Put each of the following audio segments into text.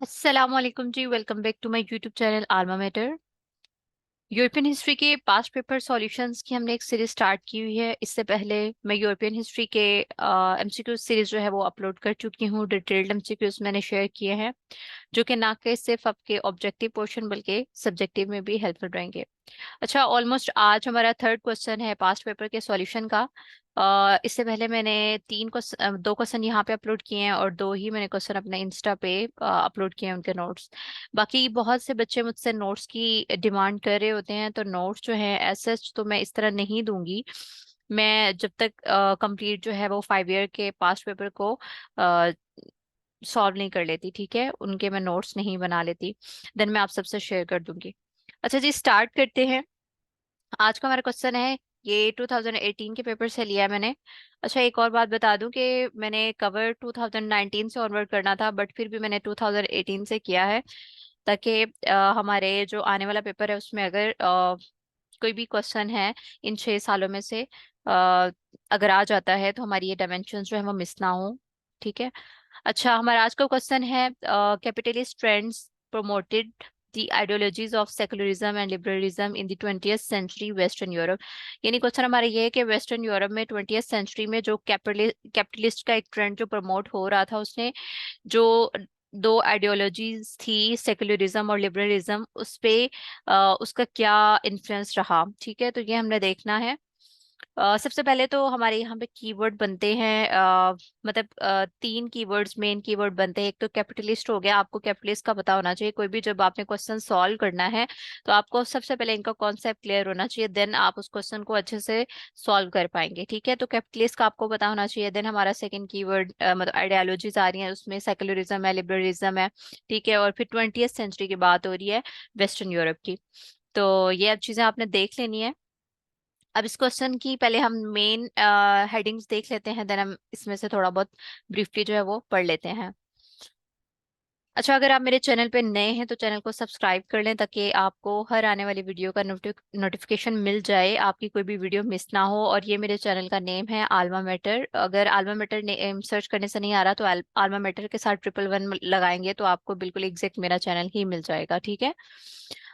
अस्सलाम वालेकुम जी। Welcome back to my YouTube channel alma mater. European history के पास्ट पेपर सॉल्यूशंस की हमने एक सीरीज स्टार्ट की हुई है। इससे पहले मैं यूरोपियन हिस्ट्री के एमसीक्यू सीरीज जो है वो अपलोड कर चुकी हूँ। डिटेल्ड एमसीक्यूज मैंने शेयर किए हैं जो कि ना कि सिर्फ आपके ऑब्जेक्टिव पोर्शन बल्कि सब्जेक्टिव में भी हेल्पफुल रहेंगे। अच्छा, ऑलमोस्ट आज हमारा थर्ड क्वेश्चन है पास्ट पेपर के सॉल्यूशन का। इससे पहले मैंने दो क्वेश्चन यहाँ पे अपलोड किए हैं और दो ही मैंने क्वेश्चन अपने इंस्टा पे अपलोड किए हैं उनके नोट्स। बाकी बहुत से बच्चे मुझसे नोट्स की डिमांड कर रहे होते हैं, तो नोट्स जो है एज सच तो मैं इस तरह नहीं दूंगी। मैं जब तक कंप्लीट जो है वो 5 ईयर के पास्ट पेपर को सॉल्व नहीं कर लेती, ठीक है, उनके मैं नोट्स नहीं बना लेती, देन मैं आप सबसे शेयर कर दूंगी। अच्छा जी, स्टार्ट करते हैं। आज का हमारा क्वेश्चन है, ये 2018 के पेपर से लिया है मैंने। अच्छा, एक और बात बता दूं कि मैंने कवर 2019 से ऑनवर्ड करना था, बट फिर भी मैंने 2018 से किया है ताकि हमारे जो आने वाला पेपर है उसमें अगर कोई भी क्वेश्चन है इन 6 सालों में से अगर आ जाता है तो हमारी ये डायमेंशन जो है वो मिस ना हो। ठीक है। अच्छा, हमारा आज का क्वेश्चन है, capitalist trends promoted the ideologies of secularism and liberalism in the 20th century western Europe। यानी क्वेश्चन हमारा ये है कि वेस्टर्न यूरोप में 20th सेंचुरी में जो कैपिटलिस्ट का एक ट्रेंड जो प्रमोट हो रहा था, उसने जो दो आइडियोलॉजीज थी, सेक्युलरिज्म और लिबरलिज्म, उस पे उसका क्या इन्फ्लुएंस रहा। ठीक है, तो ये हमने देखना है। सबसे पहले तो हमारे यहाँ पे कीवर्ड बनते हैं, मतलब तीन कीवर्ड्स, मेन कीवर्ड बनते हैं। एक तो कैपिटलिस्ट हो गया, आपको कैपिटलिस्ट का पता होना चाहिए। कोई भी जब आपने क्वेश्चन सॉल्व करना है तो आपको सबसे पहले इनका कॉन्सेप्ट क्लियर होना चाहिए, देन आप उस क्वेश्चन को अच्छे से सॉल्व कर पाएंगे। ठीक है, तो कैपिटलिस्ट का आपको पता होना चाहिए। देन हमारा सेकंड कीवर्ड मतलब आइडियोलॉजीज आ रही हैं, उसमें सेक्युलरिज्म है, लिबरलिज्म है। ठीक है, और फिर 20th सेंचुरी की बात हो रही है वेस्टर्न यूरोप की। तो ये अब चीजें आपने देख लेनी है। अब इस क्वेश्चन की पहले हम मेन हेडिंग्स देख लेते हैं, देन हम इसमें से थोड़ा बहुत ब्रीफली जो है वो पढ़ लेते हैं। अच्छा, अगर आप मेरे चैनल पे नए हैं तो चैनल को सब्सक्राइब कर लें ताकि आपको हर आने वाली वीडियो का नोटिफिकेशन मिल जाए, आपकी कोई भी वीडियो मिस ना हो। और ये मेरे चैनल का नेम है आल्मा मैटर। अगर आल्मा मैटर नेम सर्च करने से नहीं आ रहा तो आल्मा मैटर के साथ 111 लगाएंगे तो आपको बिल्कुल एग्जैक्ट मेरा चैनल ही मिल जाएगा। ठीक है।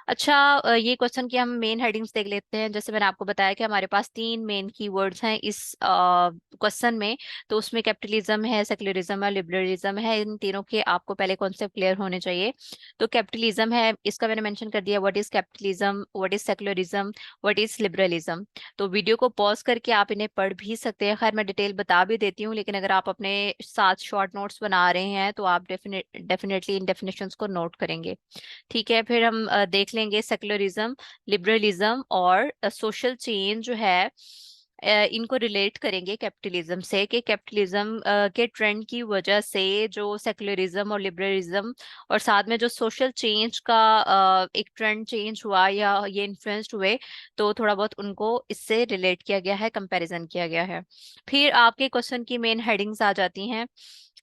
अच्छा, ये क्वेश्चन की हम मेन हेडिंग्स देख लेते हैं। जैसे मैंने आपको बताया कि हमारे पास तीन मेन कीवर्ड्स हैं इस क्वेश्चन में। तो उसमें कैपिटलिज्म है, सेक्युलरिज्म है, लिबरलिज्म है। इन तीनों के आपको पहले कॉन्सेप्ट क्लियर होने चाहिए। तो कैपिटलिज्म है, इसका मैंने मेंशन कर दिया, what is capitalism, what is secularism, what is liberalism. तो वीडियो को पॉज करके आप इन्हें पढ़ भी सकते हैं। खैर, मैं डिटेल बता भी देती हूँ, लेकिन अगर आप अपने साथ शॉर्ट नोट्स बना रहे हैं तो आप डेफिनेटली इन डेफिनेशंस को नोट करेंगे। ठीक है, फिर हम देख लेंगे सेक्युलरिज्म, लिबरलिज्म और सोशल चेंज जो है, इनको रिलेट करेंगे कैपिटलिज्म से, कि कैपिटलिज्म के ट्रेंड की वजह से जो सेक्युलरिज्म और लिबरलिज्म और साथ में जो सोशल चेंज का एक ट्रेंड चेंज हुआ या ये इन्फ्लुएंस्ड हुए, तो थोड़ा बहुत उनको इससे रिलेट किया गया है, कंपैरिजन किया गया है। फिर आपके क्वेश्चन की मेन हेडिंग्स आ जाती हैं।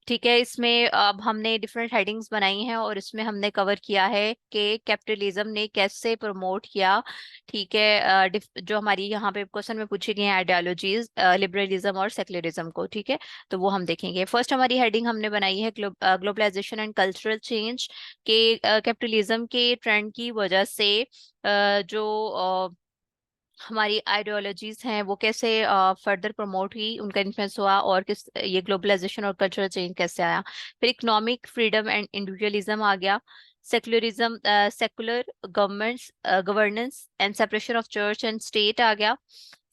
ठीक है, इसमें अब हमने डिफरेंट हेडिंग्स बनाई हैं और इसमें हमने कवर किया है कि कैपिटलिज्म ने कैसे प्रमोट किया। ठीक है, जो हमारी यहाँ पे क्वेश्चन में पूछी गई हैं आइडियोलॉजीज, लिबरलिज्म और सेक्युलरिज्म को। ठीक है, तो वो हम देखेंगे। फर्स्ट हमारी हेडिंग हमने बनाई है ग्लोबलाइजेशन एंड कल्चरल चेंज, के कैपिटलिज्म के ट्रेंड की वजह से जो हमारी आइडियोलॉजीज हैं वो कैसे फर्दर प्रमोट हुई, उनका इन्फ्लुएंस हुआ, और किस ये ग्लोबलाइजेशन और कल्चरल चेंज कैसे आया। फिर इकोनॉमिक फ्रीडम एंड इंडिविजुअलिज्म आ गया। Secularism, secular governments governance and separation of church and state आ गया।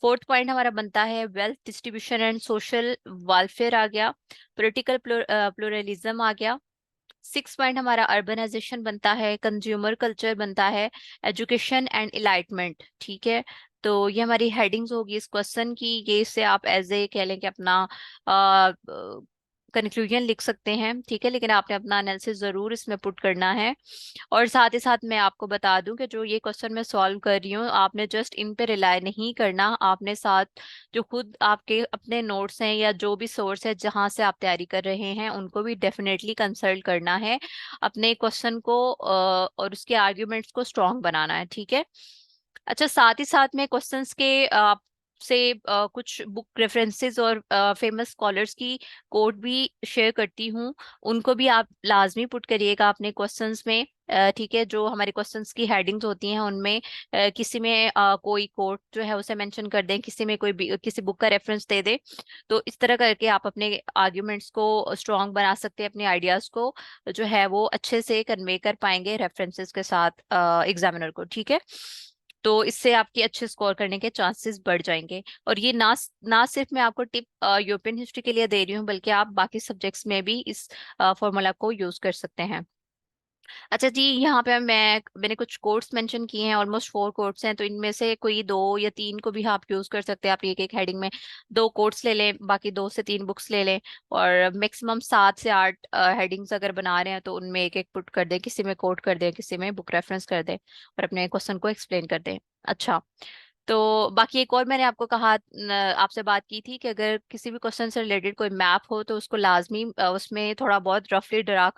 फोर्थ पॉइंट हमारा बनता है wealth distribution and social welfare आ गया। पॉलिटिकल प्लूरलिज्म आ गया। सिक्स पॉइंट हमारा अर्बनाइजेशन बनता है, कंज्यूमर कल्चर बनता है, एजुकेशन एंड इलाइटमेंट। ठीक है, तो ये हमारी हेडिंग्स होगी इस क्वेश्चन की। ये इससे आप एज ए कह लें कि अपना कंक्लूजन लिख सकते हैं। ठीक है, लेकिन आपने अपना एनालिसिस जरूर इसमें पुट करना है। और साथ ही साथ मैं आपको बता दूं कि जो ये क्वेश्चन मैं सॉल्व कर रही हूँ, आपने जस्ट इन पे रिलाय नहीं करना, आपने साथ जो खुद आपके अपने नोट्स हैं या जो भी सोर्स है जहां से आप तैयारी कर रहे हैं उनको भी डेफिनेटली कंसल्ट करना है अपने क्वेश्चन को, और उसके आर्ग्यूमेंट्स को स्ट्रॉन्ग बनाना है। ठीक है। अच्छा, साथ ही साथ में क्वेश्चंस के आपसे कुछ बुक रेफरेंसेस और फेमस स्कॉलर्स की कोट भी शेयर करती हूँ, उनको भी आप लाजमी पुट करिएगा अपने क्वेश्चंस में। ठीक है, जो हमारे क्वेश्चंस की हेडिंग्स होती हैं उनमें किसी में कोई कोट जो है उसे मेंशन कर दें, किसी में किसी बुक का रेफरेंस दे दे। तो इस तरह करके आप अपने आर्ग्यूमेंट्स को स्ट्रॉन्ग बना सकते हैं, अपने आइडियाज को जो है वो अच्छे से कन्वे कर पाएंगे रेफरेंसेस के साथ एग्जामिनर को। ठीक है, तो इससे आपके अच्छे स्कोर करने के चांसेस बढ़ जाएंगे। और ये ना सिर्फ मैं आपको टिप यूरोपियन हिस्ट्री के लिए दे रही हूँ, बल्कि आप बाकी सब्जेक्ट्स में भी इस फॉर्मूला को यूज कर सकते हैं। अच्छा जी, यहाँ पे मैंने कुछ कोट्स मेंशन किए हैं, ऑलमोस्ट 4 कोट्स हैं, तो इनमें से कोई 2 या 3 को भी आप यूज कर सकते हैं। आप एक एक हेडिंग में 2 कोट्स ले लें, बाकी 2 से 3 बुक्स ले लें, और मैक्सिमम 7 से 8 हेडिंग्स अगर बना रहे हैं तो उनमें एक एक पुट कर दें, किसी में कोट कर दें, किसी में बुक रेफरेंस कर दें, और अपने क्वेश्चन को एक्सप्लेन कर दें। अच्छा, तो बाकी एक और मैंने आपको कहा, आपसे बात की थी कि अगर किसी भी क्वेश्चन से रिलेटेड कोई मैप हो तो उसको लाजमी उसमें थोड़ा बहुत रफली ड्रॉ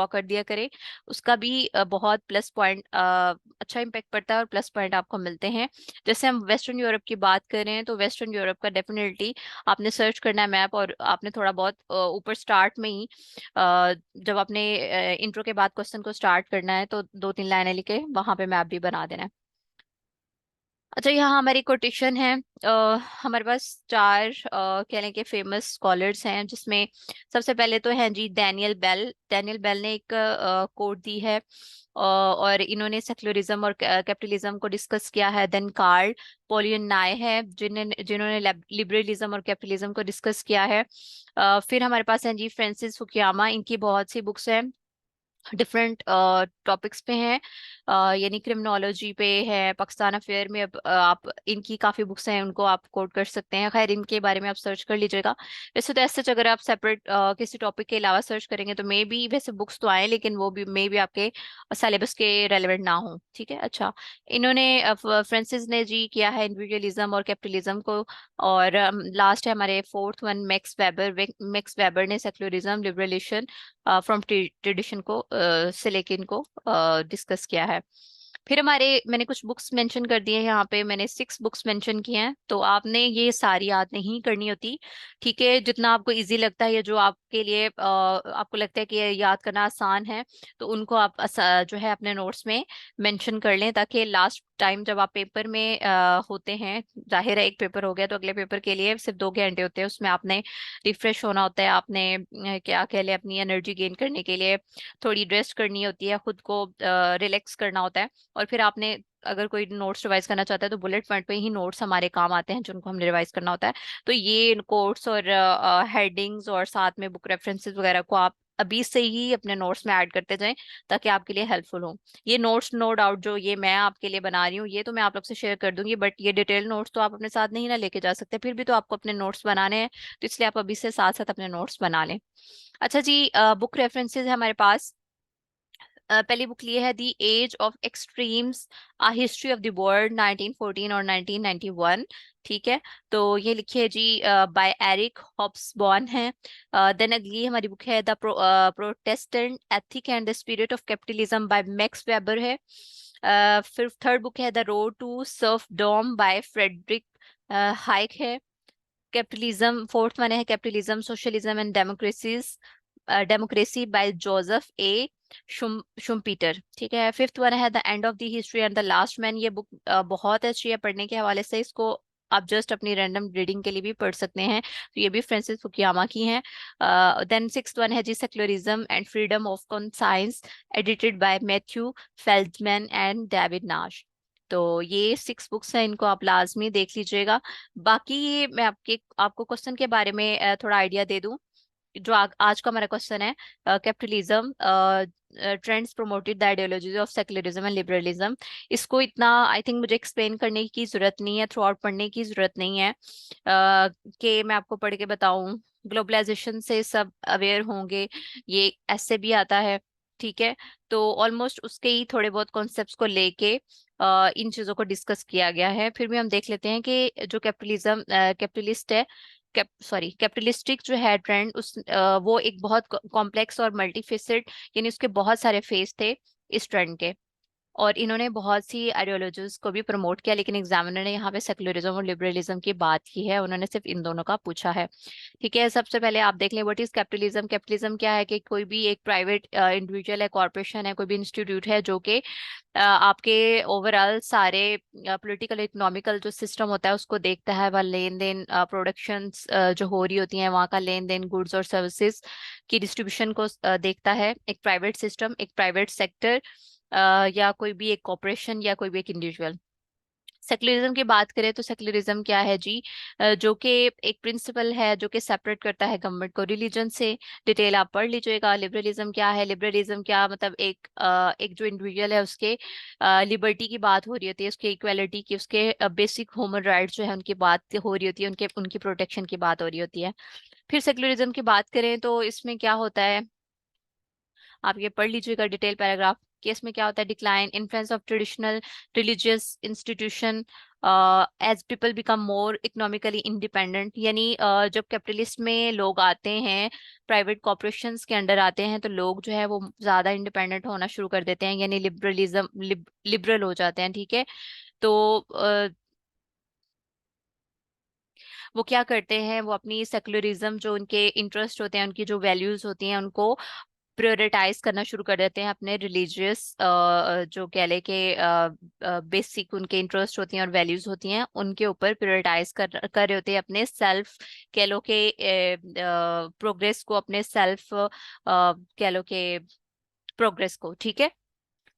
कर दिया करे। उसका भी बहुत प्लस पॉइंट, अच्छा इम्पेक्ट पड़ता है और प्लस पॉइंट आपको मिलते हैं। जैसे हम वेस्टर्न यूरोप की बात करें तो वेस्टर्न यूरोप का डेफिनेटली आपने सर्च करना है मैप, और आपने थोड़ा बहुत ऊपर स्टार्ट में ही जब आपने इंट्रो के बाद क्वेश्चन को स्टार्ट करना है तो 2-3 लाइनें लिखे वहां पे मैप भी बना देना है। अच्छा, यहाँ हमारी कोटेशन है। हमारे पास 4 कह लें कि फेमस स्कॉलर्स हैं, जिसमें सबसे पहले तो हैं जी डैनियल बेल ने एक कोट दी है, और इन्होंने सेक्युलरिज्म और कैपिटलिज्म को डिस्कस किया है। देन कार्ल पोलियनाई है, जिन्होंने लिबरलिज्म और कैपिटलिज्म को डिस्कस किया है। फिर हमारे पास हैं जी फ्रांसिस फुकुयामा, इनकी बहुत सी बुक्स हैं, डिफरेंट टॉपिक्स पे हैं, यानी क्रिमिनोलॉजी पे है, पाकिस्तान अफेयर में। अब आप इनकी काफ़ी बुक्स हैं, उनको आप कोट कर सकते हैं। खैर, इनके बारे में आप सर्च कर लीजिएगा। वैसे तो ऐसे अगर आप सेपरेट किसी टॉपिक के अलावा सर्च करेंगे तो मे बी वैसे बुक्स तो आए, लेकिन वो भी मे बी आपके सिलेबस के रेलेवेंट ना हो। ठीक है, अच्छा, इन्होंने फ्रांसिस ने जी किया है इंडिविजुअलिज्म और कैपिटलिज्म को। और लास्ट है हमारे फोर्थ वन, मैक्स वेबर ने सेक्युलरिज्म लिबरलेशन फ्रॉम ट्रेडिशन को से लेके इनको डिस्कस किया है। फिर मैंने कुछ बुक्स मेंशन कर दिए हैं, यहाँ पे मैंने 6 बुक्स मेंशन किए हैं, तो आपने ये सारी याद नहीं करनी होती। ठीक है, जितना आपको इजी लगता है या जो आपके लिए आपको लगता है कि ये याद करना आसान है, तो उनको आप जो है अपने नोट्स में मेंशन कर लें, ताकि लास्ट टाइम जब आप पेपर में होते हैं, जाहिर है एक पेपर हो गया तो अगले पेपर के लिए सिर्फ 2 घंटे होते हैं, उसमें आपने रिफ्रेश होना होता है, आपने क्या कह ले अपनी एनर्जी गेन करने के लिए थोड़ी रेस्ट करनी होती है, खुद को रिलैक्स करना होता है। और फिर आपने अगर कोई नोट्स रिवाइज करना चाहता है तो बुलेट पॉइंट पे ही नोट्स हमारे काम आते हैं, जिनको हमने रिवाइज करना होता है। तो ये कोट्स और हेडिंग्स और साथ में बुक रेफरेंसेस वगैरह को आप अभी से ही अपने नोट्स में ऐड करते जाएं, ताकि आपके लिए हेल्पफुल हो। ये नोट्स नो डाउट जो ये मैं आपके लिए बना रही हूँ, ये तो मैं आप लोग से शेयर कर दूंगी, बट ये डिटेल नोट्स तो आप अपने साथ नहीं ना लेके जा सकते, फिर भी तो आपको अपने नोट्स बनाने हैं, तो इसलिए आप अभी से साथ साथ अपने नोट्स बना लें। अच्छा जी, बुक रेफरेंसेस है हमारे पास। पहली बुक ली है the age of extremes, a history of the world, 1914 और 1991। ठीक है, तो ये लिखी है जी बाय एरिक हॉब्सबॉर्न है। देन अगली हमारी बुक है the Protestant ethic and the spirit of capitalism by Max Weber है। फिर थर्ड बुक है the road to serfdom by Friedrich Hayek है। कैपिटलिज्म फोर्थ वन है capitalism socialism and democracy by Joseph A Schumpeter. ठीक है, fifth one है the end of the history and the last man. ये book बहुत अच्छी है पढ़ने के हवाले से, इसको आप जस्ट अपनी रैंडम रीडिंग के लिए भी पढ़ सकते हैं, तो ये भी फ्रांसिस फुकुयामा की है। देन सिक्स्थ वन है जी secularism and freedom of conscience, edited by Matthew Feldman and David Nash. तो ये 6 बुक्स हैं, इनको आप लाजमी देख लीजिएगा। बाकी ये मैं आपको क्वेश्चन के बारे में थोड़ा आइडिया दे दूं। जो आज का हमारा क्वेश्चन है, capitalism trends promoted the ideology of secularism and liberalism. इसको इतना आई थिंक मुझे एक्सप्लेन करने की जरूरत नहीं है, थ्रू आउट पढ़ने की जरूरत नहीं है कि मैं आपको पढ़ के बताऊं। ग्लोबलाइजेशन से सब अवेयर होंगे, ये ऐसे भी आता है। ठीक है, तो ऑलमोस्ट उसके ही थोड़े बहुत कॉन्सेप्ट्स को लेके इन चीजों को डिस्कस किया गया है। फिर भी हम देख लेते हैं कि जो कैपिटलिस्ट है, कैपिटलिस्टिक जो है ट्रेंड, वो एक बहुत कॉम्प्लेक्स और मल्टीफेसेड, यानी उसके बहुत सारे फेस थे इस ट्रेंड के। और इन्होंने बहुत सी आइडियोलॉजीज को भी प्रमोट किया, लेकिन एग्जामिनर ने यहाँ पे सेकुलरिज्म और लिबरलिज्म की बात की है, उन्होंने सिर्फ इन दोनों का पूछा है। ठीक है, सबसे पहले आप देख लें व्हाट इज कैपिटलिज्म। कैपिटलिज्म क्या है कि कोई भी एक प्राइवेट इंडिविजुअल है, कॉर्पोरेशन है, कोई भी इंस्टीट्यूट है जो कि आपके ओवरऑल सारे पॉलिटिकल इकोनॉमिकल जो सिस्टम होता है उसको देखता है, वह लेन देन प्रोडक्शन जो हो रही होती है वहाँ का लेन देन, गुड्स और सर्विसेज की डिस्ट्रीब्यूशन को देखता है। एक प्राइवेट सिस्टम, एक प्राइवेट सेक्टर, या कोई भी एक कॉरपोरेशन या कोई भी एक इंडिविजुअल। सेक्युलरिज्म की बात करें तो सेक्युलरिज्म क्या है जी, जो कि एक प्रिंसिपल है जो कि सेपरेट करता है गवर्नमेंट को रिलीजन से। डिटेल आप पढ़ लीजिएगा। लिबरलिज्म क्या है, लिबरलिज्म क्या मतलब एक जो इंडिविजुअल है उसके लिबर्टी की बात हो रही होती है, उसके इक्वालिटी की, उसके बेसिक ह्यूमन राइट्स जो है उनकी बात हो रही होती है, उनके उनकी प्रोटेक्शन की बात हो रही होती है। फिर सेक्युलरिज्म की बात करें तो इसमें क्या होता है, आप ये पढ़ लीजिएगा डिटेल पैराग्राफ कि इसमें क्या होता है। Decline influence of traditional religious institution as people become more economically independent, यानी जब कैपिटलिस्ट में लोग आते हैं, प्राइवेट कॉर्पोरेशंस के अंडर आते हैं, तो लोग जो है वो ज्यादा इंडिपेंडेंट होना शुरू कर देते हैं, यानी लिबरल हो जाते हैं। ठीक है, तो वो क्या करते हैं, वो अपनी सेकुलरिज्म जो उनके इंटरेस्ट होते हैं, उनकी जो वैल्यूज होती हैं, उनको प्रायोरिटाइज करना शुरू कर देते हैं अपने रिलीजियस जो कह ले के बेसिक उनके इंटरेस्ट होती हैं और वैल्यूज होती हैं उनके ऊपर प्रायोरिटाइज कर रहे होते हैं अपने सेल्फ कह लो के प्रोग्रेस को, अपने सेल्फ कह लो के प्रोग्रेस को। ठीक है,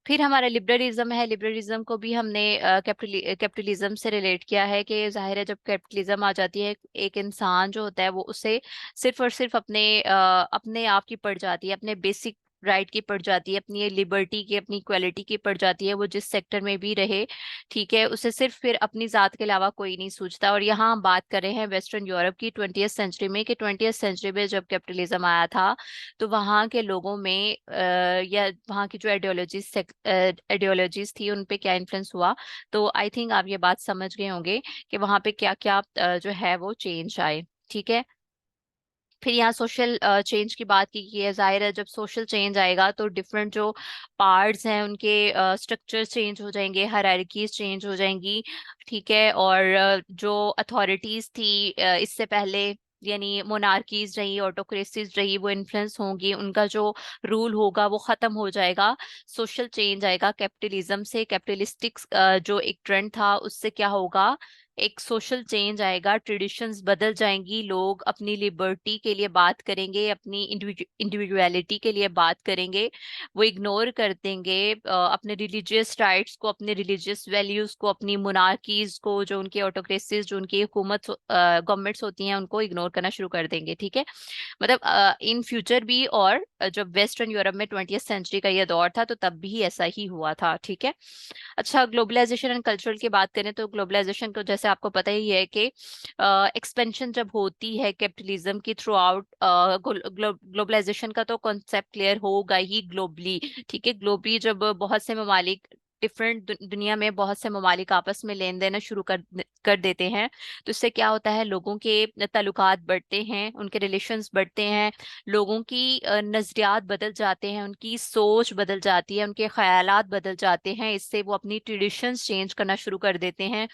फिर हमारा लिबरलिज्म है। लिबरलिज्म को भी हमने कैपिटलिज्म से रिलेट किया है कि जाहिर है जब कैपिटलिज्म आ जाती है, एक इंसान जो होता है वो उसे सिर्फ और सिर्फ अपने आप की पड़ जाती है, अपने बेसिक राइट की पड़ जाती है, अपनी लिबर्टी की, अपनी इक्वालिटी की पड़ जाती है, वो जिस सेक्टर में भी रहे। ठीक है, उसे सिर्फ फिर अपनी जात के अलावा कोई नहीं सोचता। और यहाँ हम बात कर रहे हैं वेस्टर्न यूरोप की 20th सेंचुरी में, कि 20th सेंचुरी में जब कैपिटलिज्म आया था तो वहाँ के लोगों में या वहाँ की जो आइडियोलॉजीज थी उन पे क्या इन्फ्लुएंस हुआ। तो आई थिंक आप ये बात समझ गए होंगे कि वहाँ पे क्या क्या जो है वो चेंज आए। ठीक है, फिर यहाँ सोशल चेंज की बात की है। जाहिर है जब सोशल चेंज आएगा तो डिफरेंट जो पार्ट्स हैं उनके स्ट्रक्चर चेंज हो जाएंगे, हायरार्कीज चेंज हो जाएंगी। ठीक है, और जो अथॉरिटीज थी इससे पहले, यानी मोनार्कीज रही, ऑटोक्रेसीज रही, वो इन्फ्लुएंस होंगी, उनका जो रूल होगा वो खत्म हो जाएगा। सोशल चेंज आएगा कैपिटलिज्म से। कैपिटलिस्टिक जो एक ट्रेंड था उससे क्या होगा, एक सोशल चेंज आएगा, ट्रेडिशंस बदल जाएंगी, लोग अपनी लिबर्टी के लिए बात करेंगे, अपनी इंडिविजुअलिटी के लिए बात करेंगे, वो इग्नोर कर देंगे अपने रिलीजियस राइट्स को, अपने रिलीजियस वैल्यूज को, अपनी मोनार्कीज को, जो उनकी ऑटोक्रेसीज, जो उनकी हुकूमत गवर्नमेंट्स होती हैं उनको इग्नोर करना शुरू कर देंगे। ठीक है, मतलब इन फ्यूचर भी, और जब वेस्टर्न यूरोप में 20th सेंचुरी का ये दौर था तो तब भी ऐसा ही हुआ था। ठीक है, अच्छा ग्लोबलाइजेशन एंड कल्चरल की बात करें तो ग्लोबलाइजेशन को जैसे आपको पता ही है कि एक्सपेंशन जब होती है कैपिटलिज्म की थ्रू आउट, ग्लोबलाइजेशन का तो कॉन्सेप्ट क्लियर होगा ही ग्लोबली। ठीक है, ग्लोबली जब बहुत से ममालिक, डिफरेंट दुनिया में बहुत से ममालिक आपस में लेन देना शुरू कर देते हैं, तो इससे क्या होता है, लोगों के ताल्लुकात बढ़ते हैं, उनके रिलेशंस बढ़ते हैं, लोगों की नजरियात बदल जाते हैं, उनकी सोच बदल जाती है, उनके ख्यालात बदल जाते हैं, इससे वो अपनी ट्रेडिशंस चेंज करना शुरू कर देते हैं।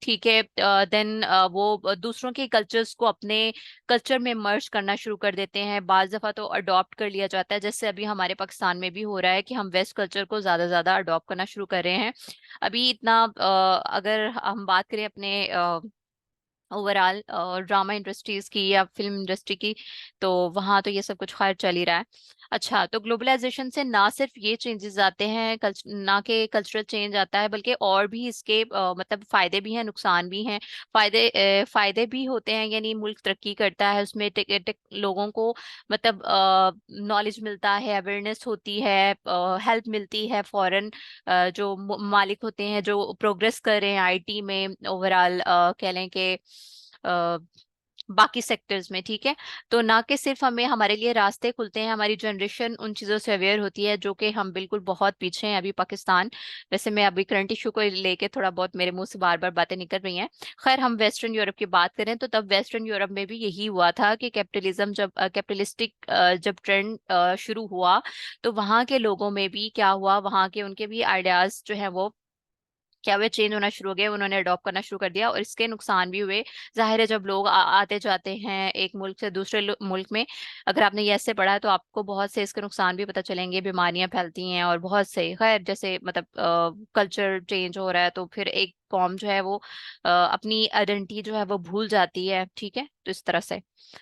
ठीक है, देन वो दूसरों के कल्चर्स को अपने कल्चर में मर्ज करना शुरू कर देते हैं। बाज दफा तो अडॉप्ट कर लिया जाता है, जैसे अभी हमारे पाकिस्तान में भी हो रहा है कि हम वेस्ट कल्चर को ज्यादा ज्यादा अडॉप्ट करना शुरू कर रहे हैं। अभी इतना अगर हम बात करें अपने ओवरऑल ड्रामा इंडस्ट्रीज की या फिल्म इंडस्ट्री की, तो वहाँ तो ये सब कुछ खैर चल ही रहा है। अच्छा, तो ग्लोबलाइजेशन से ना सिर्फ ये चेंजेस आते हैं, ना के कल्चरल चेंज आता है, बल्कि और भी इसके मतलब फायदे भी हैं, नुकसान भी हैं। फायदे भी होते हैं, यानी मुल्क तरक्की करता है, उसमें लोगों को मतलब नॉलेज मिलता है, अवेयरनेस होती है, हेल्प मिलती है। फॉरेन जो मालिक होते हैं जो प्रोग्रेस कर रहे हैं आईटी में, ओवरऑल कह लें कि बाकी सेक्टर्स में, ठीक है। तो ना कि सिर्फ हमें हमारे लिए रास्ते खुलते हैं, हमारी जनरेशन उन चीज़ों से अवेयर होती है जो कि हम बिल्कुल बहुत पीछे हैं अभी पाकिस्तान। वैसे मैं अभी करंट इशू को लेके थोड़ा बहुत मेरे मुंह से बार बार बातें निकल रही हैं। खैर, हम वेस्टर्न यूरोप की बात करें तो तब वेस्टर्न यूरोप में भी यही हुआ था कि कैपिटलिज्म जब कैपिटलिस्टिक जब ट्रेंड शुरू हुआ, तो वहाँ के लोगों में भी क्या हुआ, वहाँ के उनके भी आइडियाज जो है वो क्या हुए, चेंज होना शुरू हो गया, उन्होंने अडॉप्ट करना शुरू कर दिया और इसके नुकसान भी हुए। जाहिर है, जब लोग आते जाते हैं एक मुल्क से दूसरे मुल्क में, अगर आपने ये ऐसे पढ़ा है तो आपको बहुत से इसके नुकसान भी पता चलेंगे, बीमारियां फैलती हैं और बहुत से, खैर जैसे मतलब कल्चर चेंज हो रहा है तो फिर एक कौम जो है वो अपनी आइडेंटिटी जो है वो भूल जाती है, ठीक है। तो इस तरह से,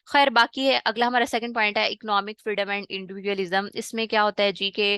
खैर बाकी है। अगला हमारा सेकंड पॉइंट है इकोनॉमिक फ्रीडम एंड इंडिविजुअलिज्म। इसमें क्या होता है जी के,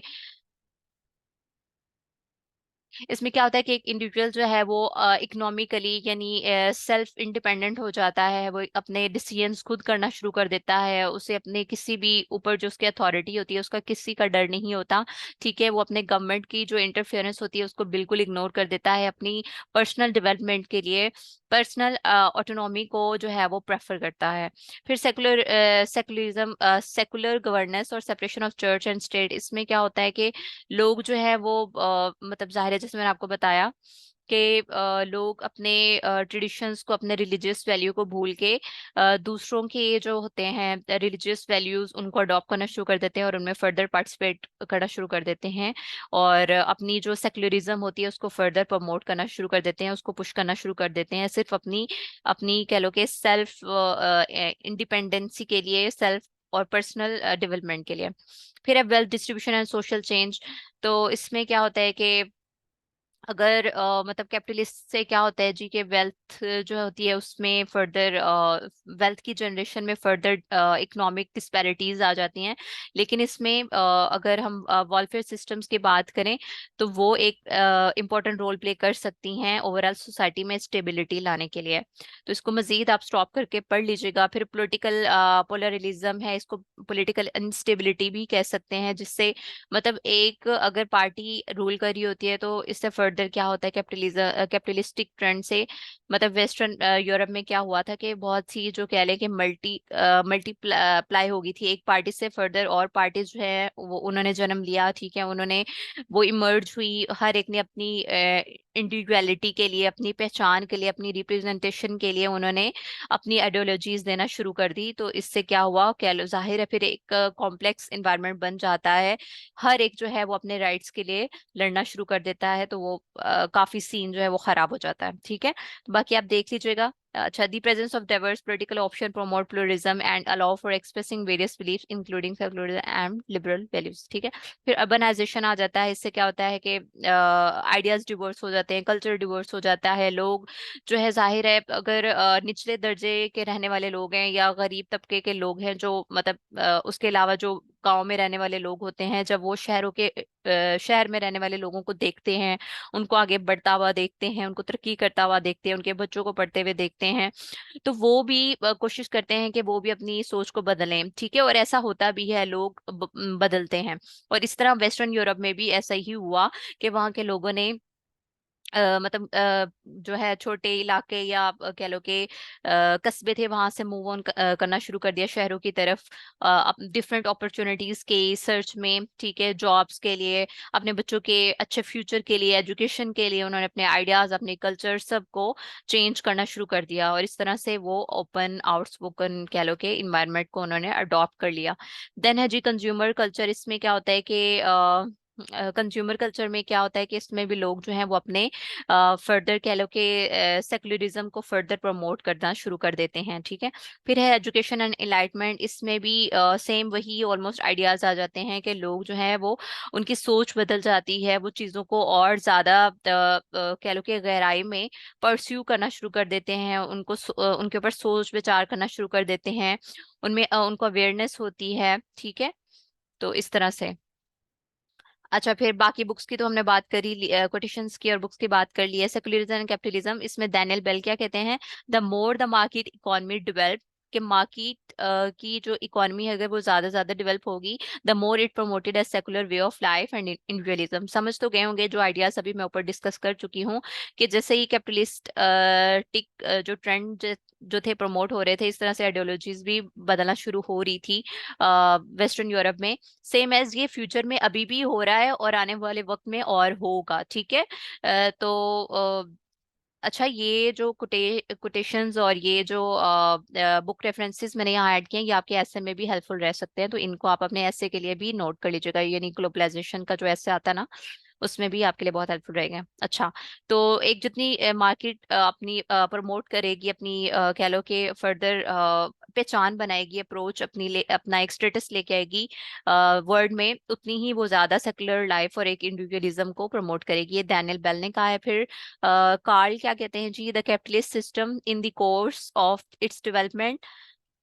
इसमें क्या होता है कि एक इंडिविजुअल जो है वो इकोनॉमिकली यानी सेल्फ इंडिपेंडेंट हो जाता है, वो अपने डिसीजंस खुद करना शुरू कर देता है, उसे अपने किसी भी ऊपर जो उसकी अथॉरिटी होती है उसका किसी का डर नहीं होता, ठीक है। वो अपने गवर्नमेंट की जो इंटरफेरेंस होती है उसको बिल्कुल इग्नोर कर देता है, अपनी पर्सनल डेवलपमेंट के लिए पर्सनल ऑटोनॉमी को जो है वो प्रेफर करता है। फिर सेकुलरिज्म, सेकुलर गवर्नेंस और separation of church and state. इसमें क्या होता है कि लोग जो है वो मतलब जाहिर है जैसे मैंने आपको बताया कि लोग अपने ट्रेडिशंस को, अपने रिलीजियस वैल्यू को भूल के दूसरों के जो होते हैं रिलीजियस वैल्यूज उनको अडॉप्ट करना शुरू कर देते हैं और उनमें फर्दर पार्टिसिपेट करना शुरू कर देते हैं और अपनी जो सेक्युलरिज्म होती है उसको फर्दर प्रमोट करना शुरू कर देते हैं, उसको पुश करना शुरू कर देते हैं, सिर्फ अपनी अपनी कह लो कि सेल्फ इंडिपेंडेंसी के लिए, सेल्फ और पर्सनल डेवलपमेंट के लिए। फिर है wealth distribution and social change. तो इसमें क्या होता है कि अगर मतलब कैपिटलिस्ट से क्या होता है जी के वेल्थ जो होती है उसमें फर्दर वेल्थ की जनरेशन में फर्दर इकोनॉमिक डिस्पैरिटीज आ जाती हैं। लेकिन इसमें अगर हम वेलफेयर सिस्टम्स की बात करें तो वो एक इम्पोर्टेंट रोल प्ले कर सकती हैं ओवरऑल सोसाइटी में स्टेबिलिटी लाने के लिए। तो इसको मजीद आप स्टॉप करके पढ़ लीजिएगा। फिर पॉलिटिकल पोलरिज्म है, इसको पॉलिटिकल इंस्टेबिलिटी भी कह सकते हैं, जिससे मतलब एक अगर पार्टी रूल कर रही होती है तो इससे फर्दर क्या होता है कैपिटलिस्टिक ट्रेंड से, मतलब वेस्टर्न यूरोप में क्या हुआ था कि बहुत सी जो कह लें कि मल्टीप्लाई हो गई थी एक पार्टी से, फर्दर और पार्टीज जो है वो उन्होंने जन्म लिया, ठीक है। उन्होंने वो इमर्ज हुई, हर एक ने अपनी इंडिविजुअलिटी के लिए, अपनी पहचान के लिए, अपनी रिप्रेजेंटेशन के लिए उन्होंने अपनी आइडियोलॉजीज देना शुरू कर दी। तो इससे क्या हुआ, कह लो जाहिर है फिर एक कॉम्प्लेक्स इन्वायरमेंट बन जाता है, हर एक जो है वो अपने राइट्स के लिए लड़ना शुरू कर देता है, तो वो काफी सीन जो है वो खराब हो जाता है, ठीक है। तो बाकी आप देख लीजिएगा। अच्छा, the presence of diverse political option promote pluralism and allow for expressing various beliefs including secularism and liberal values, ठीक है। फिर अर्बनाइजेशन आ जाता है। इससे क्या होता है कि आइडियाज डिवोर्स हो जाते हैं, कल्चर डिवोर्स हो जाता है, लोग जो है जाहिर है अगर निचले दर्जे के रहने वाले लोग हैं या गरीब तबके के लोग हैं जो मतलब उसके अलावा जो गांव में रहने वाले लोग होते हैं, जब वो शहरों के शहर में रहने वाले लोगों को देखते हैं, उनको आगे बढ़ता हुआ देखते हैं, उनको तरक्की करता हुआ देखते हैं, उनके बच्चों को पढ़ते हुए देखते हैं, तो वो भी कोशिश करते हैं कि वो भी अपनी सोच को बदलें, ठीक है। और ऐसा होता भी है, लोग बदलते हैं। और इस तरह वेस्टर्न यूरोप में भी ऐसा ही हुआ कि वहाँ के लोगों ने मतलब जो है छोटे इलाके या आप कह लो कि कस्बे थे, वहां से मूव ऑन करना शुरू कर दिया शहरों की तरफ, डिफरेंट अपॉर्चुनिटीज के सर्च में, ठीक है, जॉब्स के लिए, अपने बच्चों के अच्छे फ्यूचर के लिए, एजुकेशन के लिए उन्होंने अपने आइडियाज, अपने कल्चर सबको चेंज करना शुरू कर दिया और इस तरह से वो ओपन आउटस्पोकन कह लो कि इन्वायरमेंट को उन्होंने अडॉप्ट कर लिया। देन है जी कंज्यूमर कल्चर। इसमें क्या होता है कि कंज्यूमर कल्चर में क्या होता है कि इसमें भी लोग जो हैं वो अपने फर्दर कह लो कि सेक्युलरिज्म को फर्दर प्रमोट करना शुरू कर देते हैं, ठीक है। फिर है एजुकेशन एंड एनलाइटमेंट। इसमें भी सेम वही ऑलमोस्ट आइडियाज आ जाते हैं कि लोग जो है वो उनकी सोच बदल जाती है, वो चीज़ों को और ज़्यादा कह लो कि गहराई में परस्यू करना शुरू कर देते हैं, उनको उनके ऊपर सोच विचार करना शुरू कर देते हैं, उनमें उनको अवेयरनेस होती है, ठीक है। तो इस तरह से, अच्छा फिर बाकी बुक्स की तो हमने बात करी, कोटेशंस की और बुक्स की बात कर ली है। सेकुलरिज्म एंड कैपिटलिज्म, इसमें डैनियल बेल क्या कहते हैं, the more the market economy develop, कि मार्केट की जो इकोनॉमी है अगर वो ज्यादा ज्यादा डेवलप होगी, the more it promoted as secular way of life and individualism. समझ तो गए होंगे जो आइडियाज अभी मैं ऊपर डिस्कस कर चुकी हूँ, कि जैसे ही कैपिटलिस्ट टिक जो ट्रेंड जो थे प्रमोट हो रहे थे, इस तरह से आइडियोलॉजीज भी बदलना शुरू हो रही थी वेस्टर्न यूरोप में। सेम एज ये फ्यूचर में अभी भी हो रहा है और आने वाले वक्त में और होगा, ठीक है। तो अच्छा, ये जो कोटेशंस और ये जो बुक रेफरेंसेस मैंने यहाँ ऐड किए हैं, ये आपके ऐसे में भी हेल्पफुल रह सकते हैं, तो इनको आप अपने ऐसे के लिए भी नोट कर लीजिएगा। यानी ग्लोबलाइजेशन का जो ऐसे आता है ना, उसमें भी आपके लिए बहुत हेल्पफुल रहेगा। अच्छा, तो एक जितनी मार्केट अपनी प्रमोट करेगी, अपनी कह लो कि फर्दर पहचान बनाएगी, अप्रोच अपनी अपना एक स्टेटस लेके आएगी वर्ल्ड में, उतनी ही वो ज्यादा सेकुलर लाइफ और एक इंडिविजुअलिज्म को प्रमोट करेगी। ये डैनियल बेल ने कहा है। फिर कार्ल क्या कहते हैं जी, the capitalist system in the course of its development.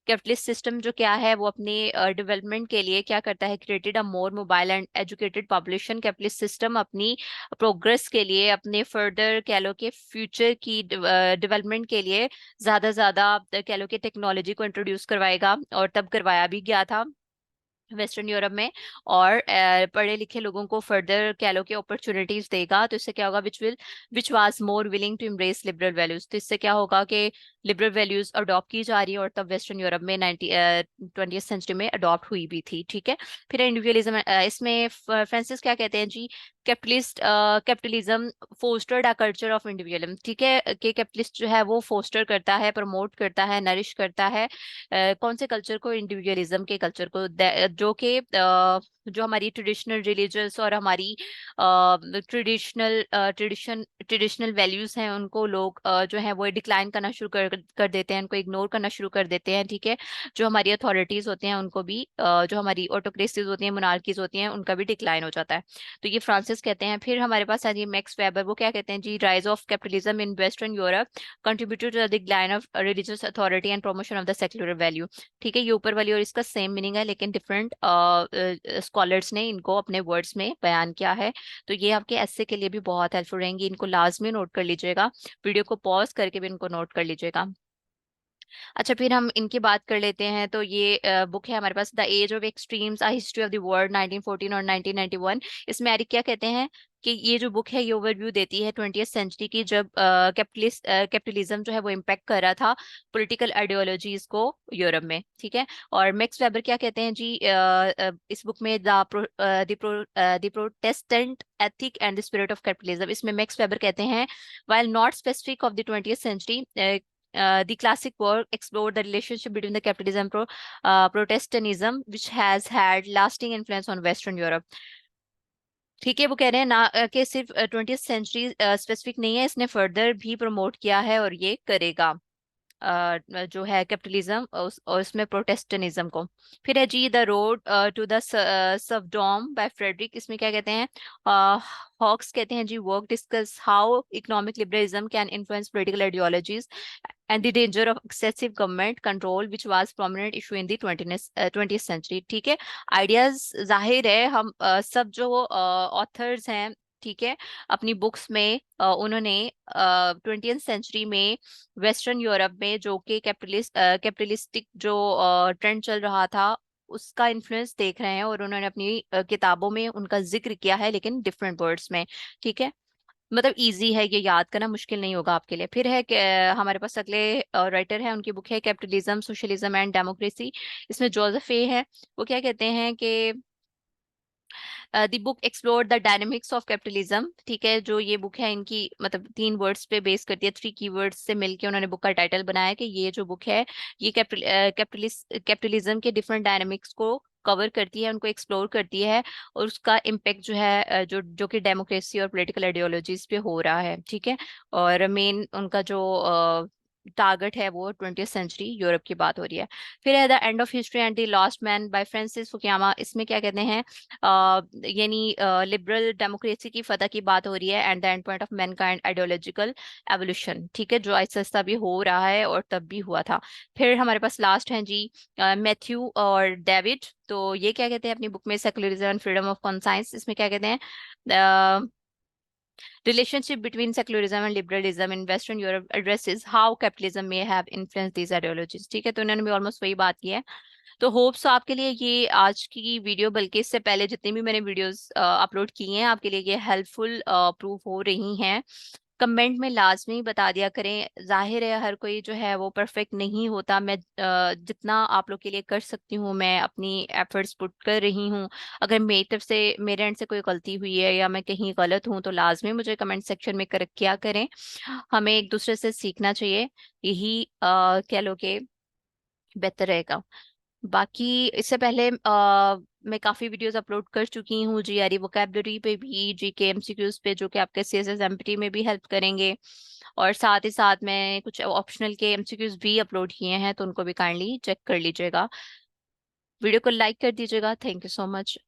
Capitalist system जो क्या है वो अपने डेवलपमेंट के लिए क्या करता है, created a more mobile and educated population. Capitalist system अपनी प्रोग्रेस के लिए, अपने फर्दर कह लो कि फ्यूचर की डेवलपमेंट के लिए ज्यादा ज्यादा कह लो कि टेक्नोलॉजी को इंट्रोड्यूस करवाएगा, और तब करवाया भी गया था वेस्टर्न यूरोप में। और पढ़े लिखे लोगों को फर्दर कह लो कि अपॉर्चुनिटीज देगा। तो इससे क्या होगा, which was more willing to embrace liberal values. तो इससे क्या होगा कि लिबरल वैल्यूज अडॉप्ट की जा रही है, और तब वेस्टर्न यूरोप में 20th सेंचुरी में अडॉप्ट हुई भी थी, ठीक है। फिर इंडिविजुअलिज्म, इसमें फ्रांसिस क्या कहते हैं जी, capitalism fostered a culture of individualism, ठीक है, कि कैपिटलिस्ट जो है वो फोस्टर करता है, प्रमोट करता है, नरिश करता है कौन से कल्चर को, इंडिविजुअलिज्म के कल्चर को, जो कि जो हमारी ट्रेडिशनल रिलीजियस और हमारी ट्रेडिशनल वैल्यूज हैं, उनको लोग जो है वो डिक्लाइन करना शुरू कर देते हैं, उनको इग्नोर करना शुरू कर देते हैं, ठीक है। जो हमारी अथॉरिटीज होती हैं उनको भी जो हमारी ऑटोक्रेसीज होती हैं, मोनार्कीज होती हैं, उनका भी डिक्लाइन हो जाता है। तो ये फ्रांसिस कहते हैं। फिर हमारे पास है जी मैक्स वेबर, वो क्या कहते हैं जी, rise of capitalism in Western Europe contributed to the decline of religious authority and promotion of the secular value. ठीक है, ये ऊपर वाली और इसका सेम मीनिंग है, लेकिन डिफरेंट स्कॉलर्स ने इनको अपने वर्ड्स में बयान किया है। तो ये आपके ऐसे के लिए भी बहुत हेल्पफुल रहेंगी, इनको लाजमी नोट कर लीजिएगा, वीडियो को पॉज करके भी इनको नोट कर लीजिएगा। अच्छा, फिर हम इनकी बात कर लेते हैं। तो ये बुक है हमारे पास, the age of extremes, a history of the world, 1914 और 1991। इसमें एरिक क्या कहते हैं कि ये जो बुक है ये ओवरव्यू देती है 20th सेंचुरी की, जब कैपिटलिज्म जो है वो इम्पेक्ट कर रहा था पॉलिटिकल आइडियोलॉजीज को यूरोप में, ठीक है। और मैक्स वेबर क्या कहते हैं जी, इस बुक में the Protestant ethic and the spirit of capitalism, इसमें मैक्स वेबर कहते हैं, while not specific of the 20th century, the classic work explored the relationship between the capitalism and Protestantism, which has had lasting influence on Western Europe. ठीक है, वो कह रहे हैं ना कि सिर्फ 20th सेंचुरी स्पेसिफिक नहीं है, इसने फर्दर भी प्रमोट किया है और ये करेगा जो है कैपिटलिज्म और उसमें प्रोटेस्टेंटिज्म को। फिर है जी the road to the serfdom by Friedrich, इसमें क्या कहते हैं, हॉक्स कहते हैं जी, work discuss how economic liberalism can influence political ideologies and the danger of excessive government control which was prominent issue in the 20th century, ठीक है। Ideas जाहिर है हम सब जो ऑथर्स हैं, ठीक है, अपनी बुक्स में उन्होंने 20th सेंचुरी में वेस्टर्न यूरोप में जो कि कैपिटलिस्टिक जो ट्रेंड चल रहा था उसका इन्फ्लुएंस देख रहे हैं, और उन्होंने अपनी किताबों में उनका जिक्र किया है, लेकिन डिफरेंट वर्ड्स में, ठीक है। मतलब इजी है, ये याद करना मुश्किल नहीं होगा आपके लिए। फिर है कि हमारे पास अगले राइटर है, उनकी बुक है कैपिटलिज्म, सोशलिज्म एंड डेमोक्रेसी। इसमें जोसेफ ए है, वो क्या कहते हैं कि the book explore the dynamics of capitalism, ठीक है। जो ये बुक है इनकी मतलब 3 वर्ड्स पे बेस करती है, 3 कीवर्ड्स से मिलके उन्होंने बुक का टाइटल बनाया कि ये जो बुक है ये कैपिटलिज्म के डिफरेंट डायनेमिक्स को कवर करती है, उनको एक्सप्लोर करती है, और उसका इम्पेक्ट जो है जो कि डेमोक्रेसी और पॉलिटिकल आइडियोलॉजीज पे हो रहा है, ठीक है। और मेन उनका जो टारगेट है वो 20th सेंचुरी यूरोप की बात हो रही है। फिर है the end of history and the last man bye Francis Fukuyama, इसमें क्या कहते हैं, यानी लिबरल डेमोक्रेसी की फतह की बात हो रही है, and the end point of Mankind ideological evolution, ठीक है, जो आहिस्ता आहिस्ता भी हो रहा है और तब भी हुआ था। फिर हमारे पास लास्ट है जी मैथ्यू और डेविड, तो ये क्या कहते हैं अपनी बुक में, secularism and freedom of conscience, इसमें क्या कहते हैं, Relationship between secularism and liberalism in Western Europe addresses how capitalism may have influenced these ideologies. ठीक है, तो इन्होंने भी ऑलमोस्ट वही बात की है। तो होप्स आपके लिए ये आज की वीडियो, बल्कि इससे पहले जितनी भी मैंने वीडियोस अपलोड की हैं, आपके लिए ये हेल्पफुल प्रूफ हो रही हैं। कमेंट में लाजमी बता दिया करें। जाहिर है हर कोई जो है वो परफेक्ट नहीं होता। मैं जितना आप लोग के लिए कर सकती हूँ मैं अपनी एफर्ट्स पुट कर रही हूँ। अगर मेरी तरफ से, मेरे एंड से कोई गलती हुई है या मैं कहीं गलत हूँ तो लाजमी मुझे कमेंट सेक्शन में करेक्ट किया करें। हमें एक दूसरे से सीखना चाहिए, यही कह लो कि बेहतर रहेगा। बाकी इससे पहले मैं काफ़ी वीडियोस अपलोड कर चुकी हूँ जीआरई वोकैबलरी पे भी, जीके एमसीक्यूज पे, जो कि आपके सीएसएस एमपीटी में भी हेल्प करेंगे। और साथ ही साथ मैं कुछ ऑप्शनल के एमसीक्यूज भी अपलोड किए हैं, तो उनको भी काइंडली चेक कर लीजिएगा। वीडियो को लाइक कर दीजिएगा। Thank you so much.